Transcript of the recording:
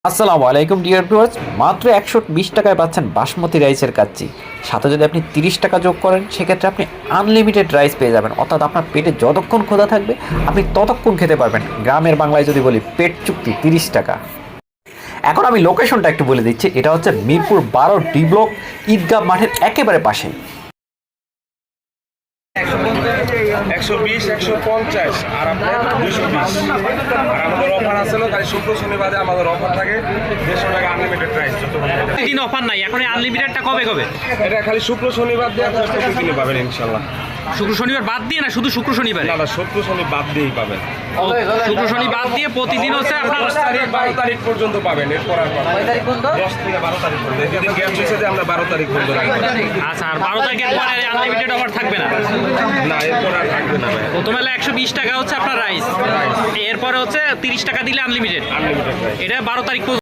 আসসালামু আলাইকুম dear viewers, মাত্র 120 টাকায় পাচ্ছেন বাসমতি রাইসের কাচ্চি। সাথে যদি আপনি 30 টাকা যোগ করেন সেক্ষেত্রে আপনি আনলিমিটেড রাইস পেয়ে যাবেন, অর্থাৎ আপনার পেটে যতক্ষণ ক্ষুধা থাকবে আপনি ততক্ষণ খেতে পারবেন। গ্রামের বাংলায় যদি বলি পেট চুক্তি 30 টাকা। এখন আমি লোকেশনটা একটু বলে দিচ্ছি, এটা হচ্ছে মিরপুর 12 ডি ব্লক, ঈদগাহ মাঠের একেবারে পাশে। 120, 150 আর আপনার 220। আর আমাদের অফার আছে না, তাই শুক্র শনিবারে আমাদের অফার থাকে 150 টাকা আনলিমিটেড প্রাইস। দিন অফার নাই, এখন আনলিমিটেডটা কবে কবে? এটা খালি শুক্র শনিবার দিয়ে আপনার প্রতিদিনই পাবেন ইনশাল্লাহ। শুক্র শনিবার বাদ দিয়ে না, শুধু শুক্র শনিবারে? না, শুক্র শনি বাদ দিয়েই পাবেন। শুক্র শনি বাদ দিয়ে প্রতিদিন হচ্ছে আপনার 10 তারিখ 12 তারিখ পর্যন্ত পাবেন। এরপর আর পাবেন 10 থেকে 12 তারিখ পর্যন্ত। যেদিন গ্যাপ দিয়েছে যে আমরা 12 তারিখ পর্যন্ত রাখবো। আচ্ছা, আর 12 তারিখের পরে আনলিমিটেড অফার থাকবে না? না, এরপর আর থাকবে না ভাই। প্রথমে 120 টাকা হচ্ছে আপনার রাইস, এরপরে হচ্ছে 30 টাকা দিলে আনলিমিটেড। Unlimited price. এটা 12 তারিখ